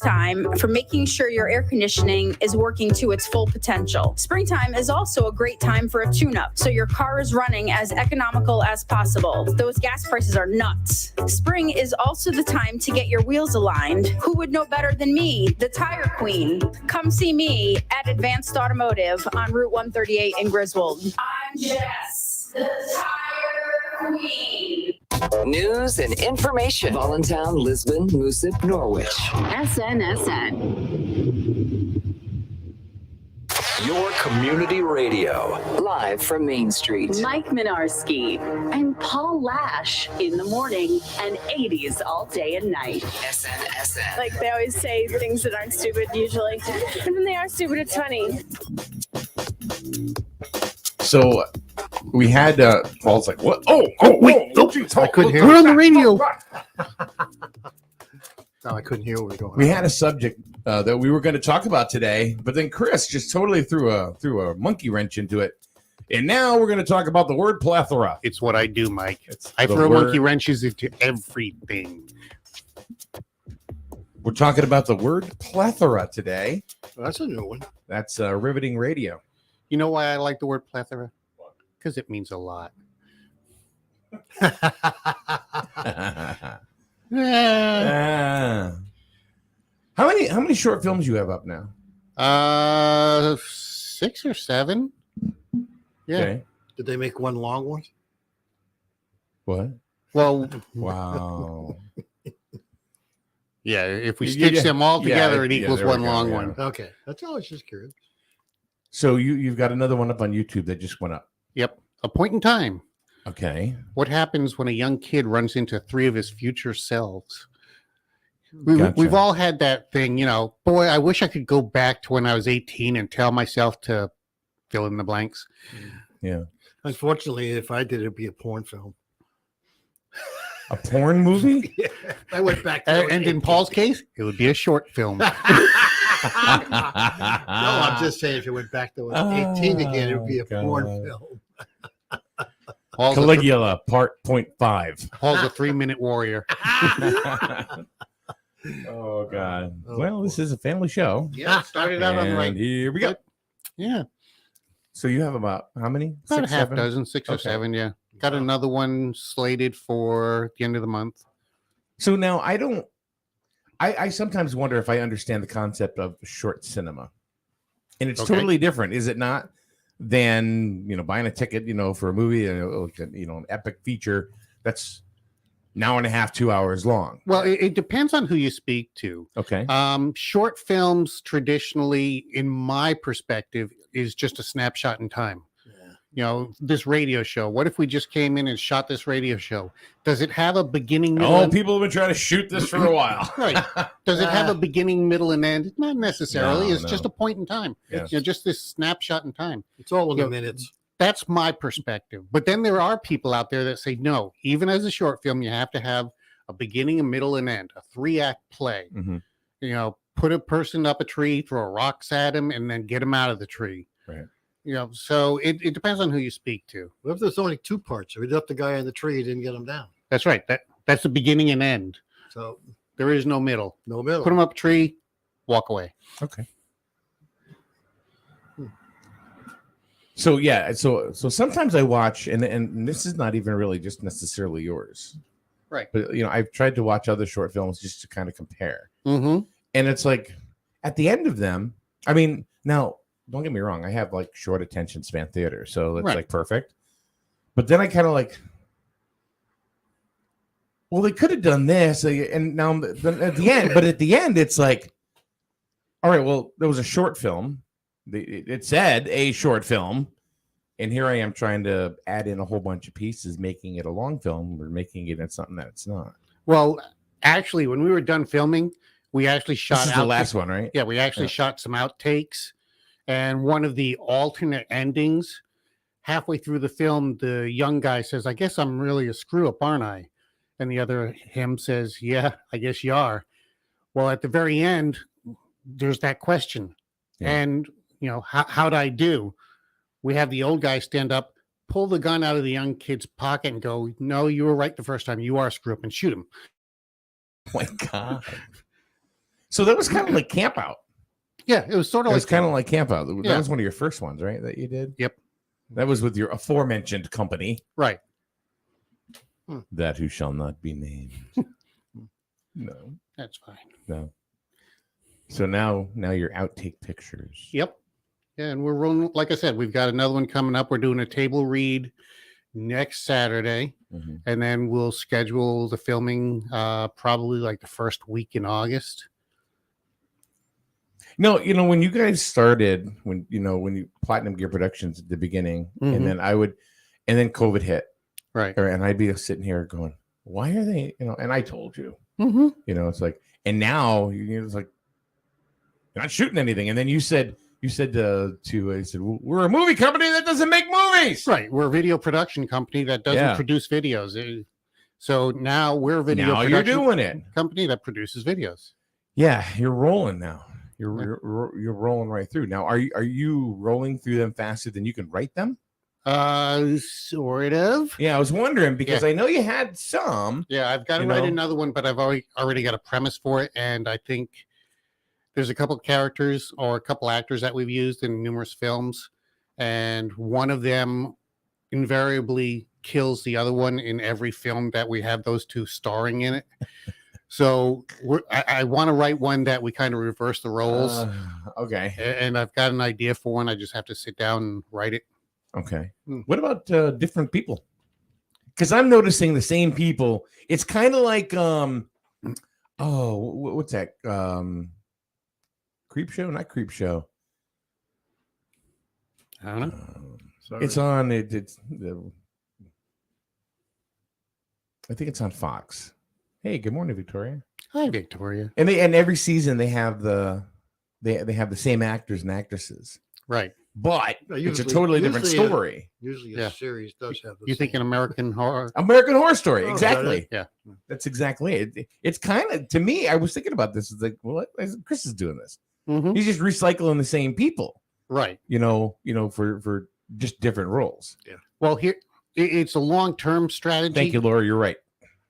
time for making sure your air conditioning is working to its full potential. Springtime is also a great time for a tune-up, so your car is running as economical as possible. Those gas prices are nuts. Spring is also the time to get your wheels aligned. Who would know better than me, the Tire Queen? Come see me at Advanced Automotive on Route 138 in Griswold. I'm Jess, the Tire Queen. News and information. Voluntown, Lisbon, Moosip, Norwich. SNSN. Your community radio. Live from Main Street. Mike Minarski and Paul Lash in the morning and 80s all day and night. SNSN. Like they always say things that aren't stupid usually. And when they are stupid, it's funny. So we had Paul's like, what? Oh, wait, I couldn't hear. We're on the radio. No, I couldn't hear what was going on. We had a subject that we were going to talk about today, but then Chris just totally threw a monkey wrench into it. And now we're going to talk about the word plethora. It's what I do, Mike. I the throw word- monkey wrenches into everything. We're talking about the word plethora today. Well, that's a new one. That's riveting radio. You know why I like the word plethora? Because it means a lot. Ah. How many short films you have up now? 6 or 7. Yeah. Okay. Did they make one long one? What? Well, Wow. yeah. If we Yeah, stitch them all together, it yeah, equals there we one go, long yeah. one. Okay, that's all. I was just curious. So you've got another one up on YouTube that just went up. Yep. A point in time. Okay. What happens when a young kid runs into 3 of his future selves? Gotcha. We've all had that thing, boy, I wish I could go back to when I was 18 and tell myself to fill in the blanks. Yeah. Unfortunately, if I did, it'd be a porn film. A porn movie? Yeah, I went back. To And in Paul's case, it would be a short film. no, I'm just saying, if it went back to 18 again, it would be a porn film. Caligula, part 0.5. Paul's a 3-minute warrior. Oh, God. Well, this is a family show. Yeah, started out on the right. And here we go. Yeah, So you have about how many? about 6, a half 7? dozen, 6 or Okay. 7. Yeah, got another one slated for the end of the month. So now I sometimes wonder if I understand the concept of short cinema. And it's Okay. totally different, is it not, than, buying a ticket, for a movie, an epic feature that's an hour and a half, 2 hours long. Well, it depends on who you speak to. Okay. Short films traditionally, in my perspective, is just a snapshot in time. This radio show. What if we just came in and shot this radio show? Does it have a beginning, middle, and... People have been trying to shoot this for a while. Right. Does it have a beginning, middle, and end? Not necessarily. No, It's just a point in time. Yes. Just this snapshot in time. It's all in the minutes. That's my perspective. But then there are people out there that say, no, even as a short film, you have to have a beginning, a middle, and end, a 3-act play. Mhm. Put a person up a tree, throw rocks at him, and then get him out of the tree. Right. So it depends on who you speak to. What if there's only 2 parts? If we left the guy in the tree, he didn't get him down. That's right. That's the beginning and end. So There is no middle. no middle. Put him up a tree, walk away. Okay. So yeah, so sometimes I watch, and this is not even really just necessarily yours, Right. but I've tried to watch other short films just to kind of compare, Mm-hmm. and it's like at the end of them, I mean, now don't get me wrong, I have like short attention span theater, so it's Right. like perfect, but then I kind of like, well, they could have done this, and now then at the end, but at the end, it's like, all right, well, there was a short film. It said a short film, and here I am trying to add in a whole bunch of pieces, making it a long film or making it into something that it's not. Well, actually, when we were done filming, we actually shot This is the last one, right? Yeah, we actually shot some outtakes, and one of the alternate endings. Halfway through the film, the young guy says, "I guess I'm really a screw up, aren't I?" And the other him says, "Yeah, I guess you are." Well, at the very end, there's that question, and how'd I do? We have the old guy stand up, pull the gun out of the young kid's pocket, and go, "No, you were right the first time. You are a screw up," and shoot him. Oh my God. So that was kind of like Camp Out. Yeah, it was sort It of was like kind of like Camp Out. That Yeah. was one of your first ones, right? That you did. Yep. That was with your aforementioned company. right. That who shall not be named. No, That's fine. no. So now your outtake pictures. Yep. Yeah, and we're rolling. Like I said, we've got another one coming up. We're doing a table read next Saturday, Mhm. and then we'll schedule the filming probably like the first week in August. No, when you guys started, when you Platinum Gear Productions at the beginning, Mhm. and then COVID hit, Right. and I'd be sitting here going, why are they, and I told you, Mm-hmm. it's like, and now it's like, you're not shooting anything. And then you said I said, well, we're a movie company that doesn't make movies. Right. We're a video production company that doesn't Yeah. produce videos. So now we're a video Now you're production doing it. company that produces videos. Yeah, you're rolling now. You're rolling right through. Now, are you rolling through them faster than you can write them? Sort of. Yeah, I was wondering because I know you had some. Yeah, I've got to You write know? another one, but I've already got a premise for it, and I think there's a couple characters or a couple actors that we've used in numerous films, and one of them invariably kills the other one in every film that we have those two starring in it. So I want to write one that we kind of reverse the roles, Okay. and I've got an idea for one. I just have to sit down and write it. Okay. Hmm. What about different people? Because I'm noticing the same people. It's kind of like what's that? Creep Show? Not Creep Show. I don't know. It's on I think it's on Fox. Hey, good morning, Victoria. Hi, Victoria. And every season they have they have the same actors and actresses, Right. but Yeah, it's a usually- totally different usually story. Usually a Yeah. series does have the You think an same- American Horror? American Horror Story, Oh, is exactly. that it? Yeah. That's exactly it. It's kind of, to me, I was thinking about this. It's like, well, Chris is doing this. Mhm. He's just recycling the same people, Right. for just different roles. Well, here it's a long-term strategy. Thank you, Laura. You're right.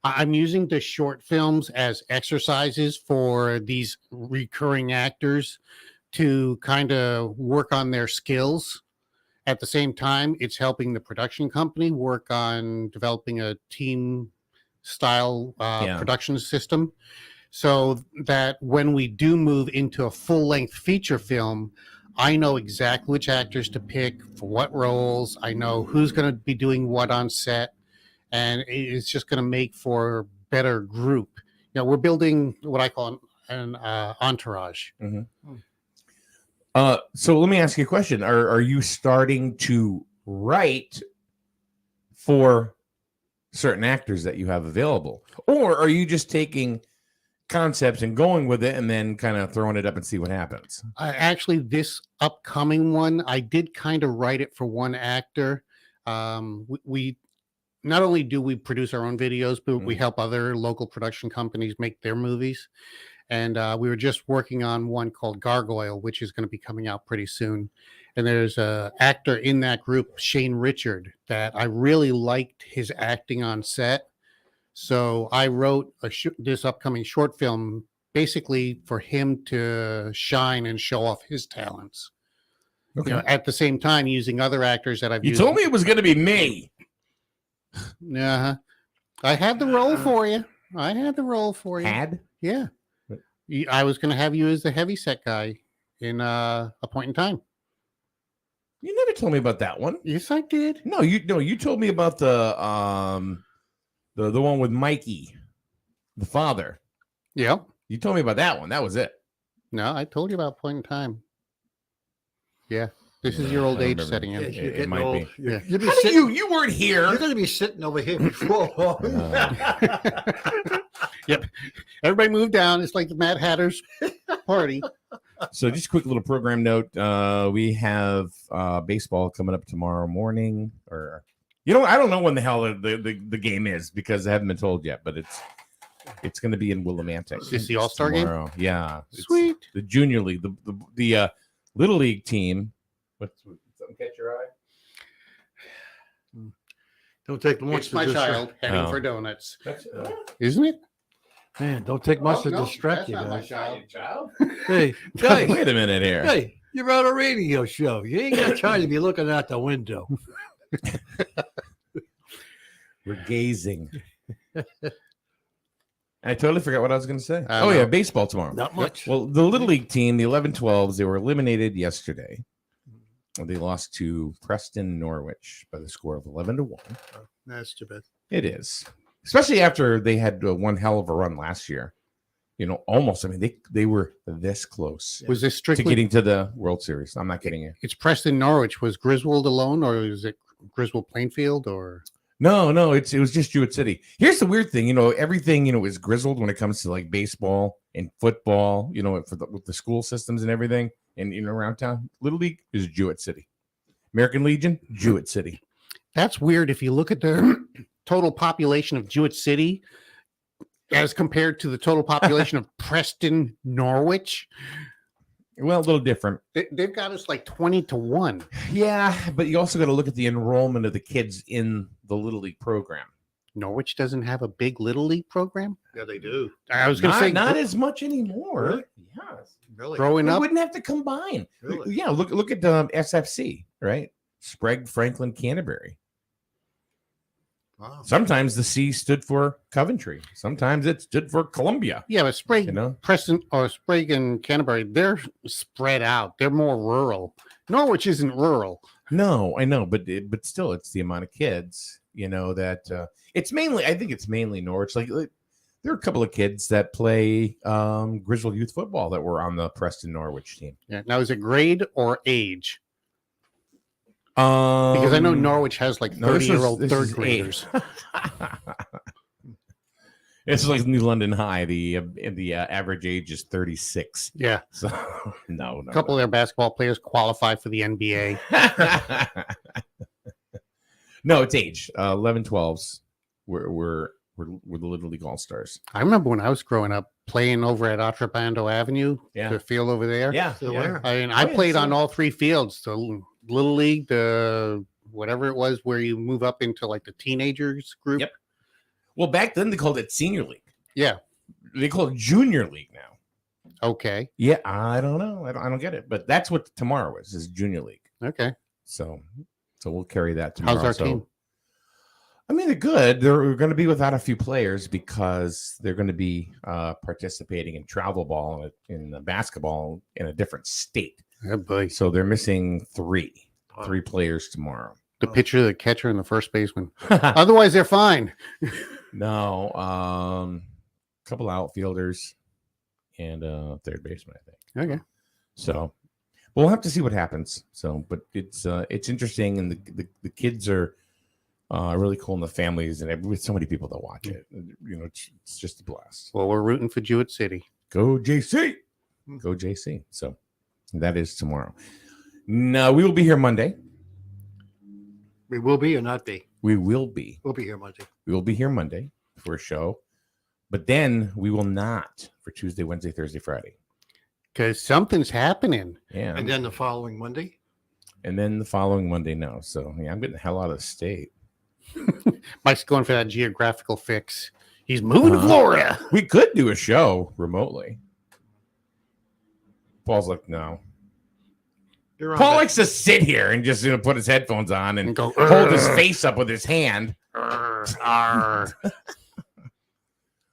I'm using the short films as exercises for these recurring actors to kind of work on their skills. At the same time, it's helping the production company work on developing a team style Yeah. production system so that when we do move into a full-length feature film, I know exactly which actors to pick for what roles. I know who's going to be doing what on set, and it's just going to make for a better group. We're building what I call an entourage. So let me ask you a question. Are you starting to write for certain actors that you have available? Or are you just taking concepts and going with it and then kind of throwing it up and see what happens? Actually, this upcoming one, I did kind of write it for one actor. We not only do we produce our own videos, but we help other local production companies make their movies. And we were just working on one called Gargoyle, which is going to be coming out pretty soon. And there's a actor in that group, Shane Richard, that I really liked his acting on set. So I wrote this upcoming short film basically for him to shine and show off his talents. Okay. At the same time, using other actors that I've You used. told me it was going to be me. Yeah, I had the role for you. Had? Yeah. What? I was going to have you as the heavy set guy in A Point in Time. You never told me about that one. Yes, I did. No, you told me about the one with Mikey, the father. Yep. You told me about that one. That was it. No, I told you about Point in Time. Yeah. This is your old I don't age remember. setting Yeah, in. you're It getting might old. be. You're, Yeah. you'll be How do sitting, you weren't here. you're going to be sitting over here before long. Yep. Everybody move down. It's like the Mad Hatter's party. So just a quick little program note. We have baseball coming up tomorrow morning, or I don't know when the hell the game is because I haven't been told yet, but it's going to be in Willimantic. Is this the All-Star game? tomorrow. Yeah. It's Sweet. The junior league, the little league team. What's something catch your eye? Don't take the It's my child heading Oh. for donuts. That's, Isn't it? Man, don't take much to Oh, no, distract that's you not my guys. child. Hey, guys, Wait a minute here. hey, you're on a radio show. You ain't got time to be looking out the window. We're gazing. I totally forgot what I was going to say. I Oh, yeah, know. baseball tomorrow. Not much. Well, the Little League team, the 11-12s, they were eliminated yesterday. They lost to Preston Norwich by the score of 11-1. That's too bad. It is, especially after they had one hell of a run last year. You know, almost. I mean, they were this close Was this to strictly? getting to the World Series. I'm not kidding you. It's Preston Norwich. Was Griswold alone, or is it Griswold Plainfield, or? No, it was just Jewett City. Here's the weird thing, you know, everything, you know, is grizzled when it comes to like baseball and football, you know, with the school systems and everything, and you know, around town. Little League is Jewett City. American Legion, Jewett City. That's weird. If you look at the total population of Jewett City as compared to the total population of Preston Norwich, Well, a little different. they've got us like 20-1. Yeah, but you also got to look at the enrollment of the kids in the Little League program. Norwich doesn't have a big Little League program. Yeah, they do. I was going to say, Not as much anymore. Really? Yes. Really? growing We up, wouldn't have to combine. Really? Yeah, look at SFC, right? Sprague, Franklin, Canterbury. Wow. Sometimes the C stood for Coventry. Sometimes it stood for Columbia. yeah, but Sprague, You know, Preston, or Sprague and Canterbury, they're spread out. They're more rural. Norwich isn't rural. no, I know, but still, it's the amount of kids. You know that it's mainly. I think it's mainly Norwich. Like there are a couple of kids that play Grizzle youth football that were on the Preston Norwich team. Yeah. Now, is it grade or age? Because I know Norwich has like no, this 30-year-old is third age. graders. It's like New London High. The average age is 36. Yeah. So no. A couple of their basketball players qualify for the NBA. No, it's age. 11-12s. We're the Little League All Stars. I remember when I was growing up playing over at Otrabando Avenue, Yeah. the field over there. Yeah, Still there. I mean, Oh, I yeah, played so- on all three fields. The Little League, the whatever it was, where you move up into like the teenagers group. Yep. Well, back then they called it Senior League. Yeah. They call it Junior League now. Okay. Yeah, I don't know. I don't get it. But that's what tomorrow is Junior League. Okay. So we'll carry that tomorrow. How's our So, team? I mean, they're good. They're going to be without a few players because they're going to be participating in travel ball in the basketball in a different state. Oh boy. So they're missing three Wow. players tomorrow. The pitcher, the catcher, and the first baseman. Otherwise, they're fine. No, couple outfielders and third baseman, I think. Okay. So we'll have to see what happens. So, but it's interesting, and the kids are really cool, and the families, and with so many people that watch it. You know, it's just a blast. Well, we're rooting for Jewett City. Go JC, go JC. So that is tomorrow. No, we will be here Monday. We will be or not be. We will be. We'll be here Monday. We will be here Monday for a show, but then we will not for Tuesday, Wednesday, Thursday, Friday. Because something's happening. Yeah, And then the following Monday. and then the following Monday, no. So yeah, I'm getting the hell out of the state. Mike's going for that geographical fix. He's moving to Uh-huh. Florida. We could do a show remotely. Paul's like, no. You're on Paul vac- likes to sit here and just put his headphones on and And go, hold his "Urgh, face up with his hand. urgh, argh."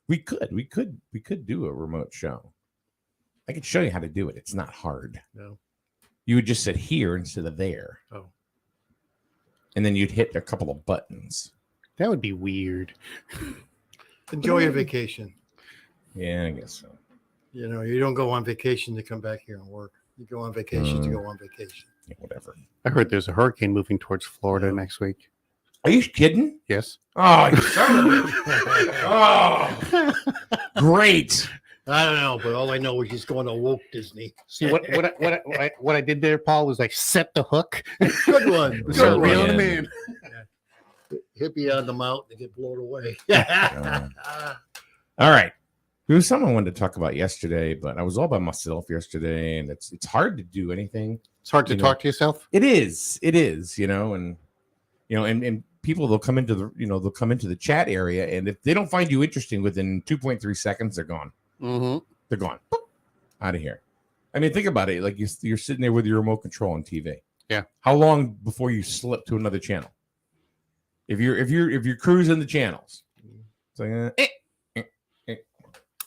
We could do a remote show. I could show you how to do it. It's not hard. No. You would just sit here instead of there. Oh. And then you'd hit a couple of buttons. That would be weird. Enjoy your vacation. Yeah, I guess so. You know, you don't go on vacation to come back here and work. You go on vacation to go on vacation. Yeah, whatever. I heard there's a hurricane moving towards Florida Yeah. next week. Are you kidding? Yes. Oh, you son of a bitch. Oh, great. I don't know, but all I know is he's going to woke Disney. See what I did there, Paul, was like set the hook. Good one. Good So one. reel him Yeah. in. Hit me on the mountain and get blown away. All right. There was something I wanted to talk about yesterday, but I was all by myself yesterday, and it's hard to do anything. It's hard to You know, talk to yourself. It is, and people, they'll come into the chat area, and if they don't find you interesting within 2.3 seconds, they're gone. Mm-hmm. They're gone. Out of here. I mean, think about it. Like you're sitting there with your remote control on TV. Yeah. How long before you slip to another channel? If you're cruising the channels, it's like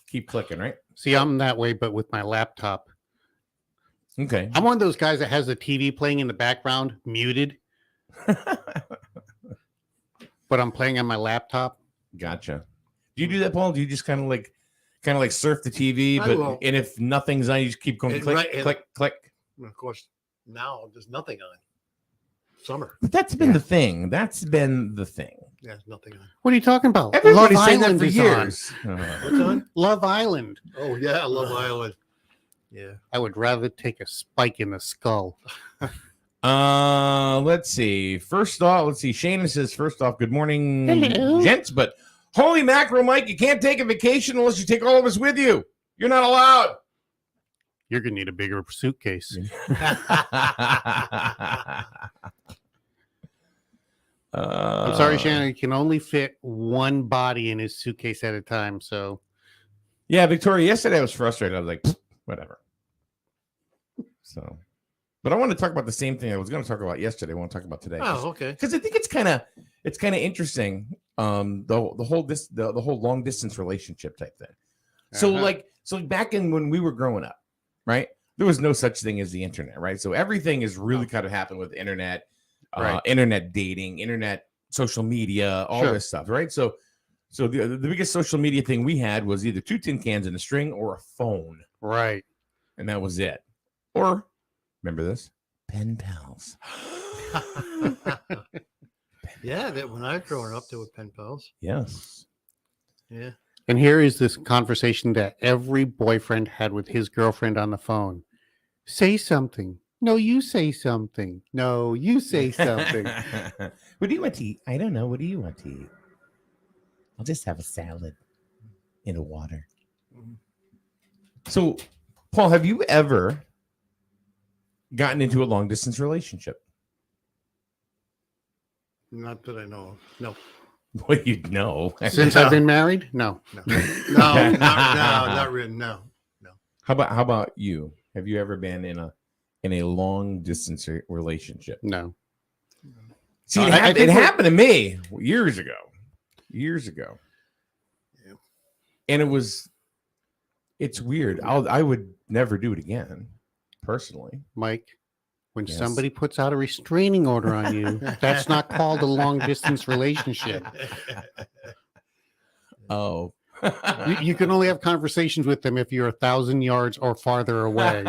keep clicking, right? See, I'm that way, but with my laptop. Okay. I'm one of those guys that has the TV playing in the background, muted, but I'm playing on my laptop. Gotcha. Do you do that, Paul? Do you just kind of like surf the TV, I will. and if nothing's on, you just keep going click, click, click. And of course, now there's nothing on. Summer. But that's been the thing. That's been the thing. Yeah, there's nothing on. What are you talking about? Everybody's Love saying that Island for is years. What's on? Love Island. Oh yeah, I Love Island. Yeah. I would rather take a spike in the skull. Let's see. First off, Shana says, first off, good morning, Hello. gents. But holy mackerel, Mike, you can't take a vacation unless you take all of us with you. You're not allowed. You're gonna need a bigger suitcase. I'm sorry, Shannon. You can only fit one body in his suitcase at a time. So, Yeah, Victoria, yesterday I was frustrated. I was like, whatever. So, but I want to talk about the same thing I was going to talk about yesterday. I want to talk about today. Oh, okay. Because I think it's kind of interesting. The whole long distance relationship type thing. So back in when we were growing up, right? There was no such thing as the internet, right? So everything is really kind of happened with internet, Right. Internet dating, internet social media, all Sure. this stuff, right? So the biggest social media thing we had was either 2 tin cans and a string or a phone, right. and that was it. Or remember this? Pen pals. Yeah, that when I was growing up, there were pen pals. Yes. Yeah. And here is this conversation that every boyfriend had with his girlfriend on the phone. Say something. No, you say something. No, you say something. What do you want to eat? I don't know. What do you want to eat? I'll just have a salad in a water. So, Paul, have you ever gotten into a long distance relationship? Not that I know of. No. Well, you know. Since I've been married? No. No, not really. No. How about you? Have you ever been in a long distance relationship? No. See, I it think happened to me years ago. Yeah. And it's weird. I would never do it again, personally. Mike, when Yes. somebody puts out a restraining order on you, that's not called a long distance relationship. Oh. You can only have conversations with them if you're 1,000 yards or farther away.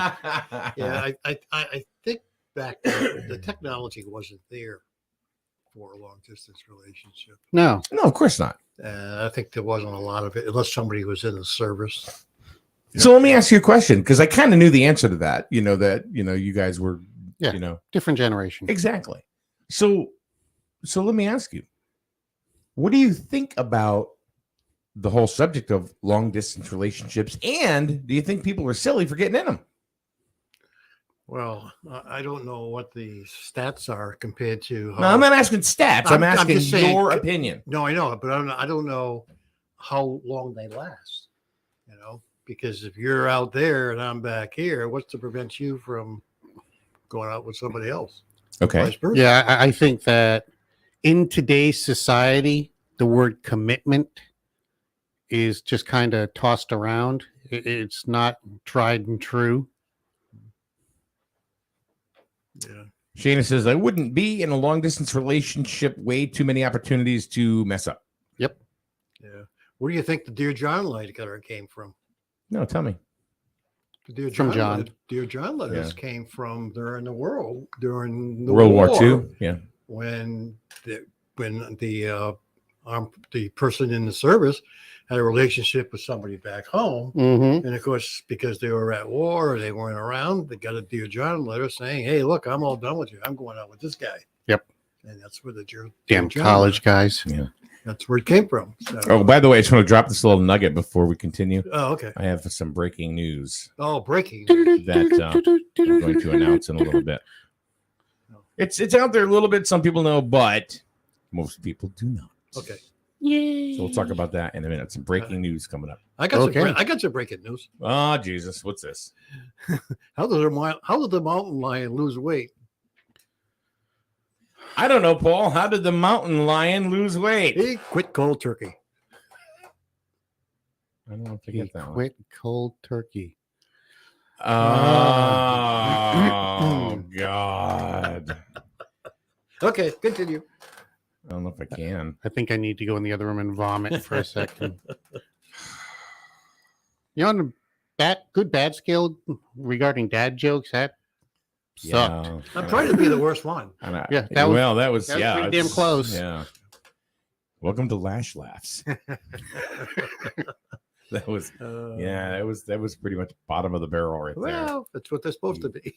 Yeah, I think back then, the technology wasn't there for a long distance relationship. No. No, of course not. I think there wasn't a lot of it unless somebody was in the service. So let me ask you a question, because I kind of knew the answer to that. You guys were, Yeah. Different generation. exactly. So let me ask you, what do you think about the whole subject of long distance relationships, and do you think people are silly for getting in them? Well, I don't know what the stats are compared to. No, I'm not asking stats. I'm I'm asking just saying- your opinion. No, I know, but I don't know how long they last. Because if you're out there and I'm back here, what's to prevent you from going out with somebody else? Okay. Vice versa. Yeah, I think that in today's society, the word commitment is just kind of tossed around. It's not tried and true. Yeah. Shana says, I wouldn't be in a long distance relationship. Way too many opportunities to mess up. Yeah. Where do you think the Dear John letter came from? No, tell me. The Dear From John. Dear John letters came from during the World War II. Yeah. When the person in the service had a relationship with somebody back home. Mm-hmm. And of course, because they were at war or they weren't around, they got a Dear John letter saying, hey, look, I'm all done with you. I'm going out with this guy. Yep. And that's where the Damn Dear John college letter- guys. Yeah. That's where it came from. So, Oh, by the way, I just want to drop this little nugget before we continue. oh, okay. I have some breaking news Oh, breaking. that I'm going to announce in a little bit. It's out there a little bit. Some people know, but Most people do not. Okay. Yay. So we'll talk about that in a minute. Some breaking news coming up. I got Okay. I got some breaking news. Oh, Jesus. What's this? How did the mountain lion lose weight? I don't know, Paul. How did the mountain lion lose weight? He quit cold turkey. I don't know if I He get that one. quit cold turkey. Oh, God. Okay, continue. I don't know if I can. I think I need to go in the other room and vomit for a second. You on the good bad scale regarding dad jokes? That sucked. Yeah. I'm trying to be the worst one. Yeah, that was- well, that was that was yeah, pretty damn it's- close. Yeah. Welcome to Lash Laughs. That was yeah, that was pretty much bottom of the barrel right there. Well, that's what they're supposed to be.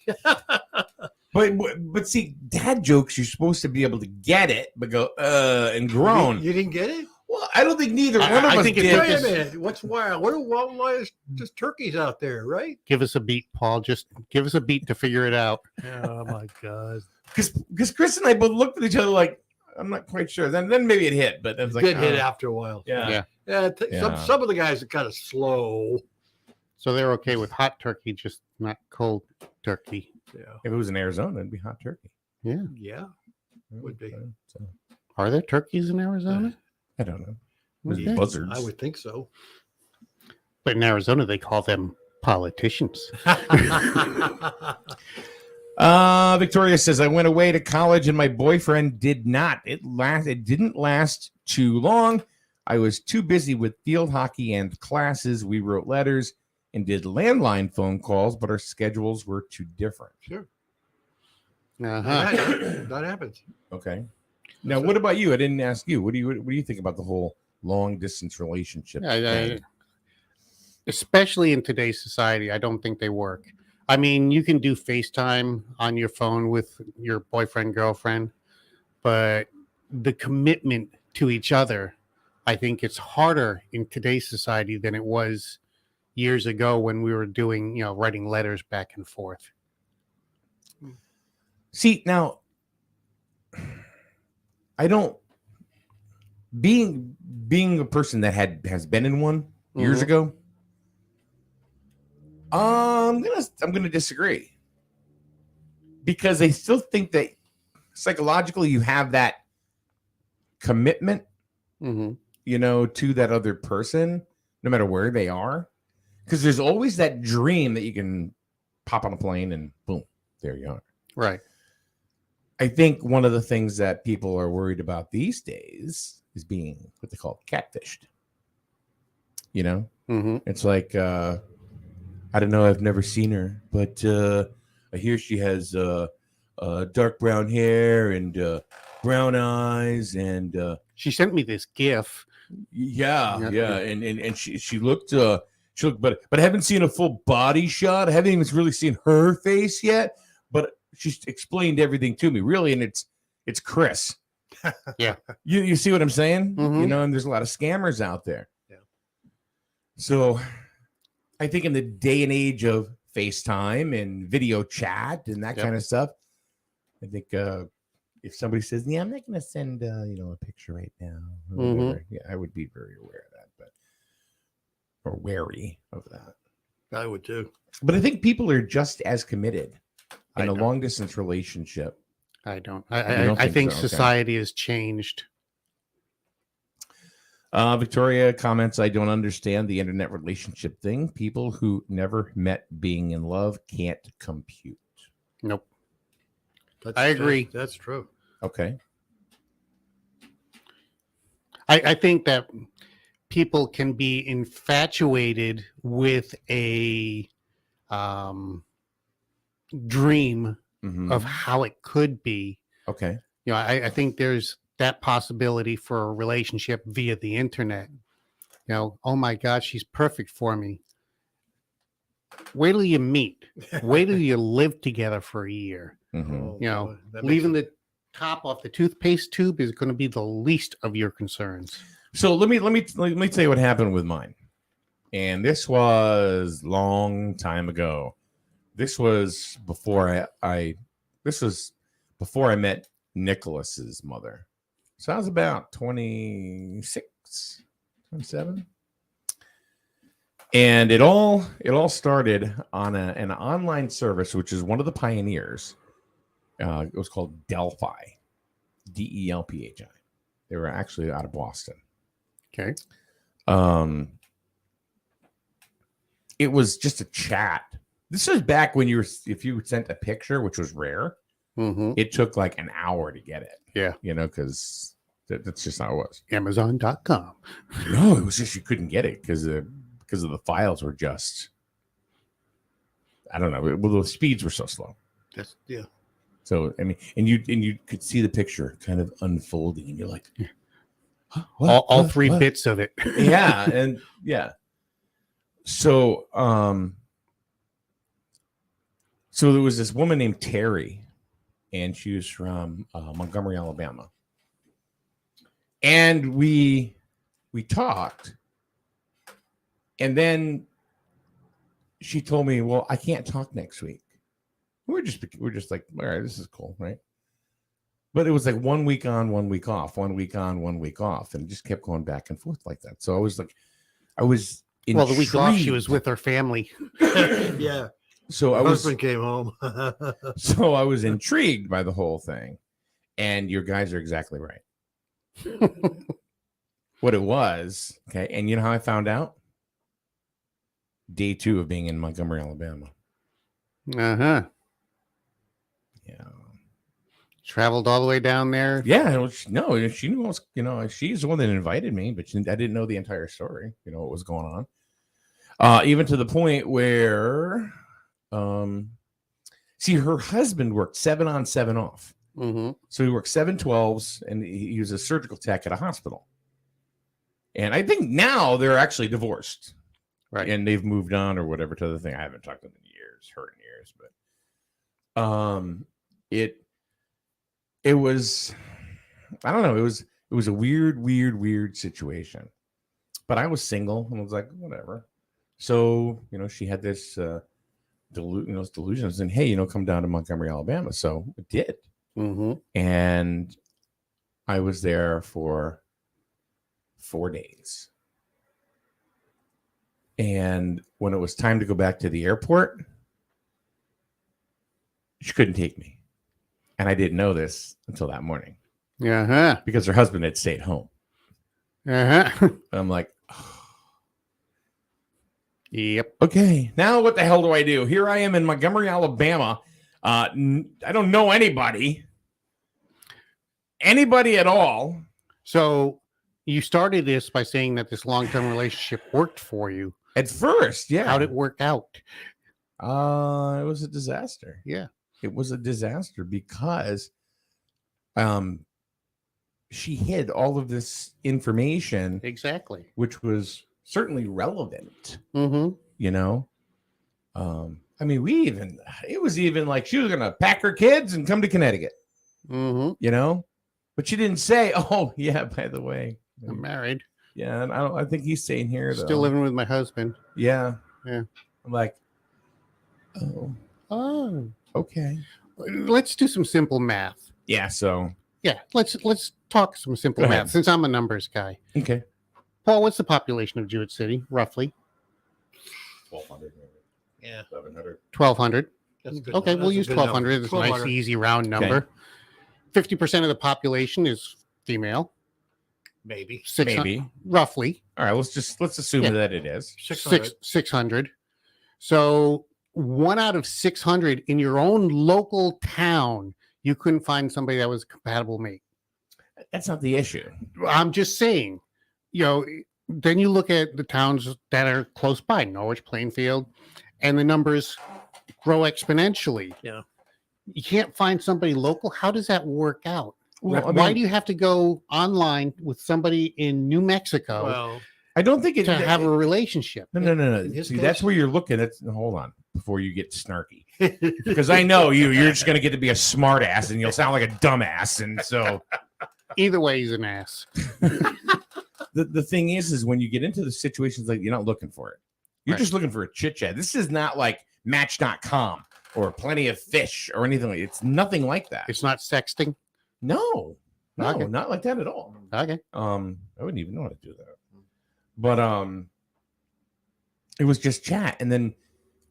But see, dad jokes, you're supposed to be able to get it, but go and groan. You didn't get it? Well, I don't think neither I- one of I us think it did. took Wait a us- minute. What's wild? What are wild lions? Just turkeys out there, right? Give us a beat, Paul. Just give us a beat to figure it out. Oh my god! Because Chris and I both looked at each other like, I'm not quite sure. Then maybe it hit, but it was like, Did hit oh, after a while. Yeah. Yeah. Some Yeah. some of the guys are kind of slow. So they're okay with hot turkey, just not cold turkey. Yeah, If it was in Arizona, it'd be hot turkey. Yeah. yeah. Would be. So, Are there turkeys in Arizona? I don't know. There's Okay. buzzards. I would think so. But in Arizona, they call them politicians. Victoria says, I went away to college and my boyfriend did not. It didn't last too long. I was too busy with field hockey and classes. We wrote letters and did landline phone calls, but our schedules were too different. Sure. Uh-huh. That happens. Okay. Now, what about you? I didn't ask you. What do you think about the whole long distance relationship? thing? Especially in today's society, I don't think they work. I mean, you can do FaceTime on your phone with your boyfriend, girlfriend, but the commitment to each other, I think it's harder in today's society than it was years ago when we were doing, writing letters back and forth. See, now, I don't being a person that has been in one years Mhm. ago. I'm gonna disagree because I still think that psychologically you have that commitment, Mm-hmm. to that other person, no matter where they are, because there's always that dream that you can pop on a plane and boom, there you are. Right. I think one of the things that people are worried about these days is being what they call catfished. Mm-hmm. It's like, I don't know, I've never seen her, but I hear she has dark brown hair and brown eyes and She sent me this GIF. yeah, Yeah. and she looked but I haven't seen a full body shot. I haven't even really seen her face yet, but she's explained everything to me, really, and it's Chris. Yeah. You see what I'm saying? Mhm. And there's a lot of scammers out there. Yeah. So I think in the day and age of FaceTime and video chat and that Yep. kind of stuff, I think if somebody says, "Yeah, I'm not going to send a picture right now," or Mhm. whatever, yeah, I would be very aware of that, or wary of that. I would too. But I think people are just as committed I in a don't. long distance relationship. I don't. You I don't think think so, okay. society has changed. Victoria comments, I don't understand the internet relationship thing. People who never met being in love can't compute. Nope. That's, I agree. That's true. Okay. I think that people can be infatuated with a dream Mhm. of how it could be. Okay. I think there's that possibility for a relationship via the internet. Oh my God, she's perfect for me. Wait till you meet. Wait till you live together for a year. Mhm. Oh, boy, that makes Leaving it- the top off the toothpaste tube is going to be the least of your concerns. So let me tell you what happened with mine. And this was long time ago. This was before I met Nicholas's mother. So I was about 26, 27. And it all started on an online service, which is one of the pioneers. It was called Delphi, Delphi. They were actually out of Boston. Okay. It was just a chat. This was back when if you sent a picture, which was rare, Mm-hmm. it took like an hour to get it. Yeah. Because that's just how it was. Amazon.com. No, it was just you couldn't get it because of the files were just, I don't know. Well, the speeds were so slow. Yeah. So I mean, and you could see the picture kind of unfolding, and you're like, huh, All what, three what? bits of it. Yeah, and yeah. So so there was this woman named Terry, and she was from Montgomery, Alabama, and we talked, and then she told me, "Well, I can't talk next week." We're just like, all right, this is cool, right? But it was like 1 week on, 1 week off, 1 week on, 1 week off, and it just kept going back and forth like that. So I was like, intrigued. Well, the week off, she was with her family. Yeah. So My I was husband came home. so I was intrigued by the whole thing, and your guys are exactly right. What it was, okay, and you know how I found out? Day 2 of being in Montgomery, Alabama. Uh-huh. Yeah. Traveled all the way down there. Yeah, no, she knew I was, she's the one that invited me, but I didn't know the entire story, what was going on. Even to the point where, see, her husband worked 7 on, 7 off. Mm-hmm. So he worked 7/12s, and he was a surgical tech at a hospital. And I think now they're actually divorced, Right. and they've moved on or whatever to the thing. I haven't talked to them in years, but it was, I don't know, it was a weird situation. But I was single and was like, whatever. So she had this delusions, and hey, come down to Montgomery, Alabama. So it did. Mm-hmm. And I was there for 4 days. And when it was time to go back to the airport, she couldn't take me. And I didn't know this until that morning Uh-huh. because her husband had stayed home. Uh-huh. I'm like, oh, Yep. okay, now what the hell do I do? Here I am in Montgomery, Alabama. I don't know anybody at all. So you started this by saying that this long-term relationship worked for you. At first, yeah. How'd it work out? It was a disaster. Yeah. It was a disaster because she hid all of this information, Exactly. which was certainly relevant, Mm-hmm. I mean, it was even like she was going to pack her kids and come to Connecticut, Mm-hmm. but she didn't say, oh, yeah, by the way. I'm married. Yeah. And I think he's staying here. Though. Still living with my husband. Yeah. Yeah. I'm like, Oh. okay. Let's do some simple math. Yeah. So, Yeah, let's talk some simple Go math ahead. since I'm a numbers guy. okay. Paul, what's the population of Jewett City, roughly? 1,200. Yeah. 1,100. 1,200. That's a good Okay, number. we'll That's a use good number. 1,200. It's a nice, 1,200. easy round number. 50% of the population is female. Maybe. 600 Maybe. Roughly. All right. Let's assume Yeah. that it is. 600. 600. So 1 out of 600 in your own local town, you couldn't find somebody that was a compatible mate. That's not the issue. I'm just saying, then you look at the towns that are close by, Norwich, Plainfield, and the numbers grow exponentially. Yeah. You can't find somebody local. How does that work out? Well, I Why mean- do you have to go online with somebody in New Mexico Well, I don't think it to have a relationship? No. in his See, case- that's where you're looking at. Hold on, before you get snarky, because I know you're just gonna get to be a smart ass, and you'll sound like a dumbass. And so Either way, he's an ass. the thing is when you get into the situations, like, you're not looking for it. You're Right. just looking for a chit chat. This is not like Match.com or Plenty of Fish or anything. It's nothing like that. It's not sexting. No. No, Okay. not like that at all. Okay. I wouldn't even know how to do that. But it was just chat, and then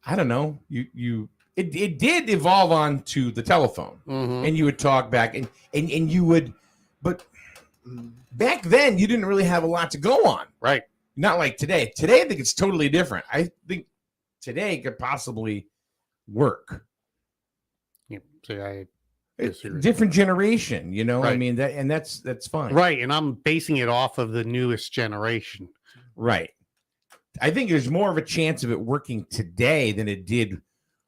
I don't know. It did evolve on to the telephone, Mhm. and you would talk back, and you would, but back then you didn't really have a lot to go on. Right. Not like today. Today I think it's totally different. I think today could possibly work. Yeah. See, I It's disagree. different generation, you know. I Right. mean that's fine. Right, and I'm basing it off of the newest generation. Right. I think there's more of a chance of it working today than it did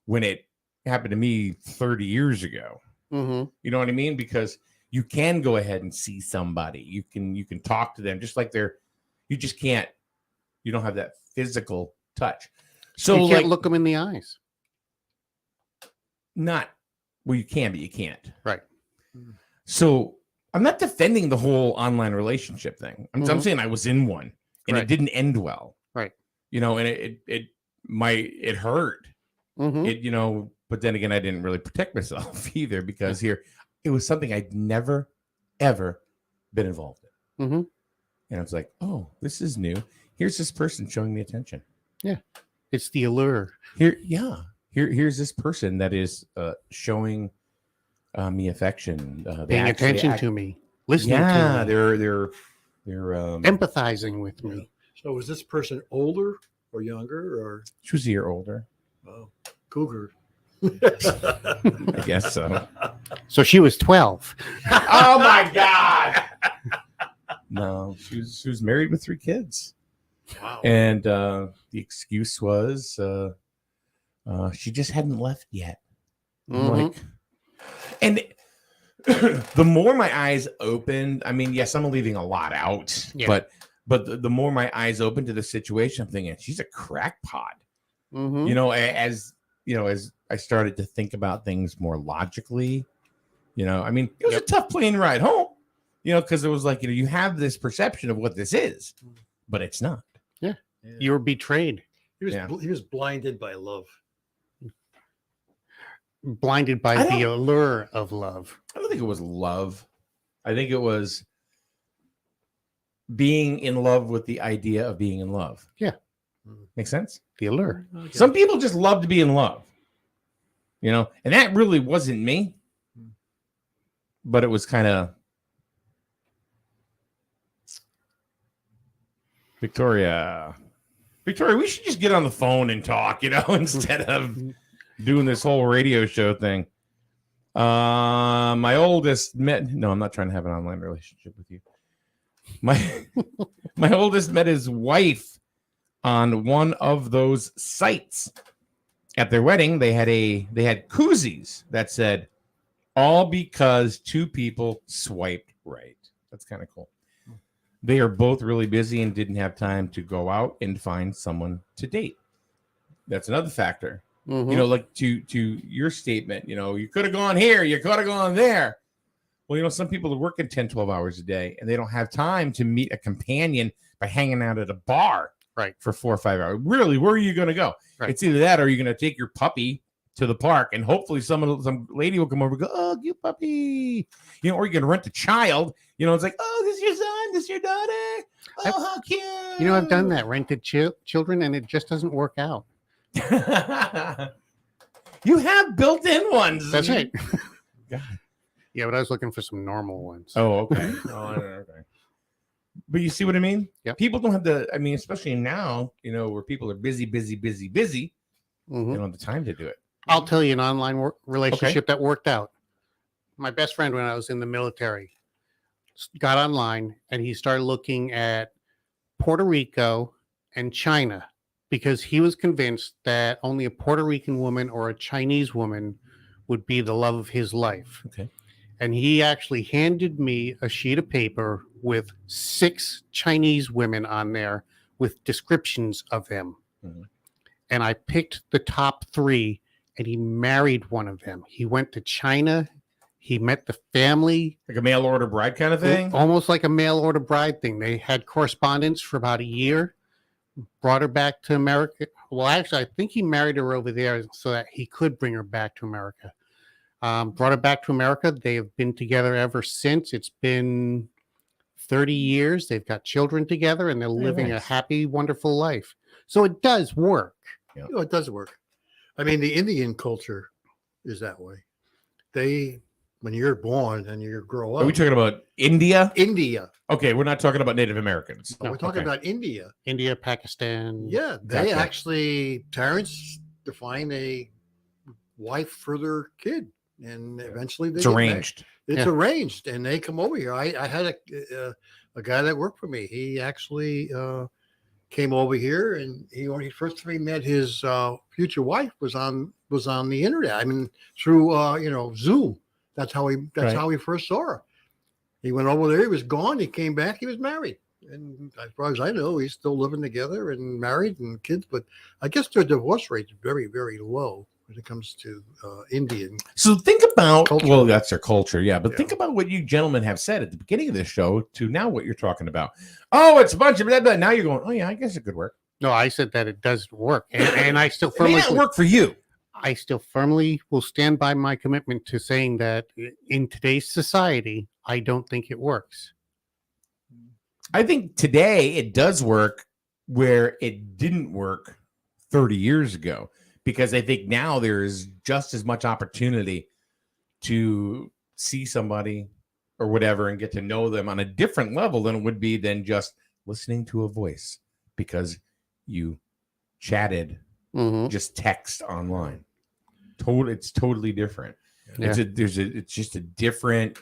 when it happened to me 30 years ago. Mm-hmm. You know what I mean? Because you can go ahead and see somebody. You can talk to them just like you just can't. You don't have that physical touch. So You can't like, look them in the eyes. not well, you can, but you can't. Right. So I'm not defending the whole online relationship thing. I'm Mhm. saying I was in one and it Right. didn't end well. Right. You know, and it hurt. Mm-hmm. It, you know, but then again, I didn't really protect myself either because here it was something I'd never, ever been involved in. Mm-hmm. And I was like, oh, this is new. Here's this person showing me attention. It's the allure. Here's this person that is showing me affection, they Paying actually attention act- to me. Listening Yeah, to me. they're Empathizing with me. So was this person older or younger or she was a year older, cougar? I guess so. So she was 12. Oh my god! No, she was married with 3 kids. Wow. And the excuse was she just hadn't left yet. I'm Mhm. like, and the more my eyes opened, I mean, yes, I'm leaving a lot out, Yeah. but the more my eyes opened to the situation, I'm thinking she's a crackpot. Mhm. You know, as I started to think about things more logically, you know, I mean, it was a tough plane ride home, you know, because it was like, you know, you have this perception of what this is, but it's not. Yeah. You were betrayed, Yeah. He was blinded by love. blinded by I the don't- allure of love. I don't think it was love. I think it was being in love with the idea of being in love. Yeah. Makes sense? The allure. Okay. Some people just love to be in love, you know, and that really wasn't me, but it was kind of Victoria, we should just get on the phone and talk, you know, instead of doing this whole radio show thing. My oldest met, no, I'm not trying to have an online relationship with you. My oldest met his wife on one of those sites. At their wedding, they had koozies that said, all because 2 people swiped right. That's kind of cool. They are both really busy and didn't have time to go out and find someone to date. That's another factor. Mhm. You know, like to your statement, you know, you could have gone here, you could have gone there. Well, you know, some people are working 10, 12 hours a day and they don't have time to meet a companion by hanging out at a bar for 4 or 5 hours. Really, where are you going to go? Right. It's either that or you're going to take your puppy to the park and hopefully some lady will come over and go, oh, cute puppy. You know, or you're going to rent a child. You know, it's like, oh, this is your son, this is your daughter. Oh, how cute. You know, I've done that, rented children, and it just doesn't work out. You have built-in ones. That's right. God. Yeah, but I was looking for some normal ones. Oh, okay. Okay. But you see what I mean? Yep. People don't have the, I mean, especially now, you know, where people are busy, Mhm. they don't have the time to do it. I'll tell you an online relationship that worked out. My best friend, when I was in the military, got online and he started looking at Puerto Rico and China because he was convinced that only a Puerto Rican woman or a Chinese woman would be the love of his life. Okay. And he actually handed me a sheet of paper with 6 Chinese women on there with descriptions of them. Mhm. And I picked the top 3, and he married one of them. He went to China. He met the family. Like a mail order bride kind of thing. Almost like a mail order bride thing. They had correspondence for about a year, brought her back to America. Well, actually, I think he married her over there so that he could bring her back to America. brought her back to America. They have been together ever since. It's been 30 years. They've got children together, and they're living a nice. happy, wonderful life. So it does work. You know, it does work. I mean, the Indian culture is that way. When you're born and you grow Are we up, talking about India? India. Okay, we're not talking about Native Americans. We're talking Okay. about India. India, Pakistan. Yeah, they Gotcha. actually, parents define a wife for their kid, and eventually they It's get married. arranged. It's Yeah. arranged, and they come over here. I had a guy that worked for me. He actually came over here, and when he first time he met his future wife was on the internet. I mean, through Zoom. That's how Right. how he first saw her. He went over there. He was gone. He came back. He was married, and as far as I know, he's still living together and married and kids. But I guess their divorce rate is very, very low when it comes to Indian. So think about, Culture. well, that's their culture, yeah. But Yeah. think about what you gentlemen have said at the beginning of this show to now what you're talking about. Oh, it's a bunch of blah, blah. Now you're going, oh yeah, I guess it could work. No, I said that it does work, and I still It may firmly not work for you. I still firmly will stand by my commitment to saying that in today's society, I don't think it works. I think today it does work where it didn't work 30 years ago, because I think now there is just as much opportunity to see somebody or whatever and get to know them on a different level than it would be than just listening to a voice because you chatted, Mhm. just text online. It's totally different. Yeah. It's just a different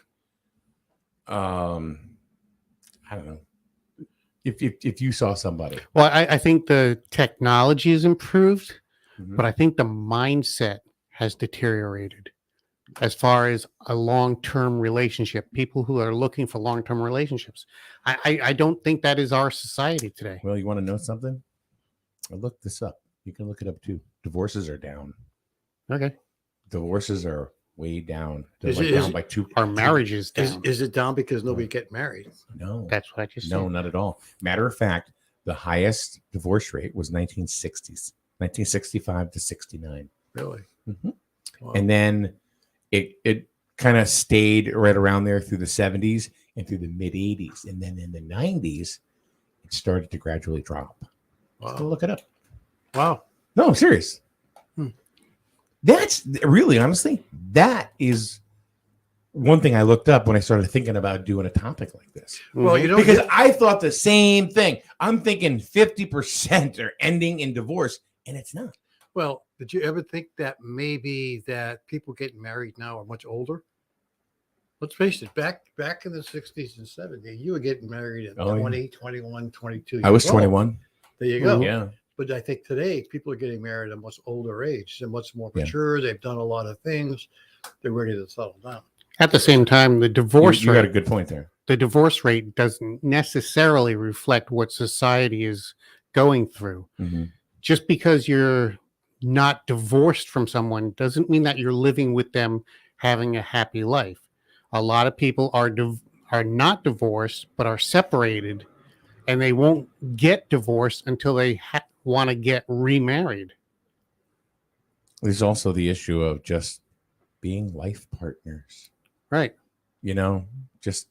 I don't know. If you saw somebody, Well, I think the technology has improved, Mhm. but I think the mindset has deteriorated as far as a long-term relationship. People who are looking for long-term relationships. I don't think that is our society today. well, you want to know something? I looked this up. You can look it up too. Divorces are down. Okay. Divorces are way down. They're Is like it- down is- by two. Our marriage is down. Is it down because nobody get married? No, That's what I just no, said. not at all. Matter of fact, the highest divorce rate was 1960s, 1965 to 69. Really? Mhm. Wow. And then it kind of stayed right around there through the 70s and through the mid 80s. And then in the 90s, it started to gradually drop. Go Wow. look it up. Wow. No, I'm serious. Hmm. That's really, honestly, that is one thing I looked up when I started thinking about doing a topic like this. Well, Mhm. you know, Because I thought the same thing. I'm thinking 50% are ending in divorce, and it's not. well, did you ever think that maybe that people getting married now are much older? Let's face it, back in the 60s and 70s, you were getting married at Oh, yeah. 20, 21, 22. I was years old. 21. There you go. Yeah. But I think today people are getting married at a much older age. They're much more Yeah. mature. They've done a lot of things. They're ready to settle down. At the same time, the divorce You got a rate, good point there. the divorce rate doesn't necessarily reflect what society is going through. Mhm. Just because you're not divorced from someone doesn't mean that you're living with them having a happy life. A lot of people are not divorced but are separated, and they won't get divorced until they want to get remarried. There's also the issue of just being life partners, Right. just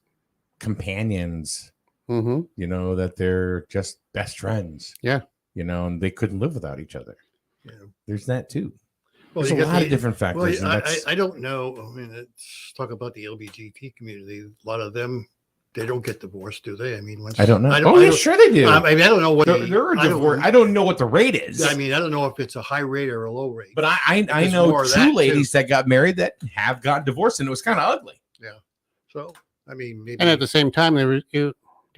companions, Mm-hmm. that they're just best friends. Yeah. And they couldn't live without each other. Yeah. There's that too. Well, There's you a got lot the- of different factors. Well, and that's- I don't know. I mean, let's talk about the LGBT community. A lot of them, they don't get divorced, do they? I mean, once, I don't know. I Oh, yeah, don't- sure they do. I mean, I don't know what There are I don't- divorce. I don't know what the rate is. I mean, I don't know if it's a high rate or a low rate. but I There's know more of that, two too. ladies that got married that have got divorced, and it was kind of ugly. So, I mean, maybe And at the same time, there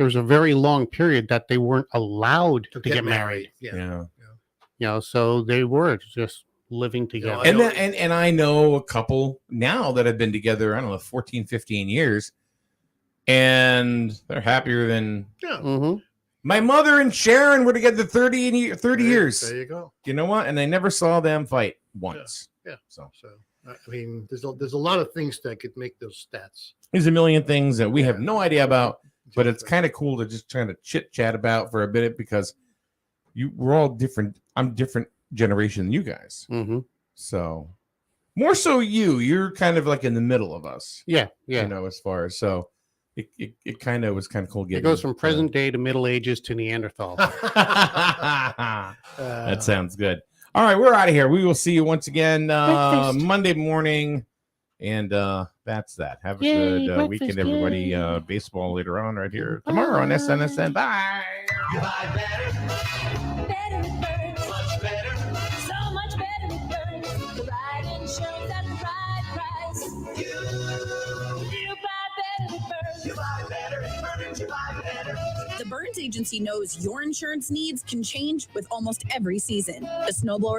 was a very long period that they weren't allowed to get married. Yeah. So they were just living together. I And don't- and I know a couple now that have been together, I don't know, 14, 15 years, and they're happier than Yeah. Mm-hmm. my mother and Sharon were together 30 years. There you go. You know what? And I never saw them fight once. Yeah. So So, I mean, there's a lot of things that could make those stats. there's a million things that we have Yeah. no idea about, but it's Just, kind of cool to just try to chit chat about for a bit because we're all different. I'm different generation than you guys. Mm-hmm. So More so you're kind of like in the middle of us, Yeah. as far as, so it kind of was kind of cool It getting. goes from present day to Middle Ages to Neanderthal. That sounds good. All right, we're out of here. We will see you once again Monday morning. And that's that. Have a Yay, good weekend, breakfast, everybody. yay. Baseball later on right here tomorrow on SNSN. Bye. Better with Burns. Much better. So much better with Burns. The right insurance at the right price. You buy better with Burns. You buy better with Burns. You buy better. The Burns Agency knows your insurance needs can change with almost every season. The snowblower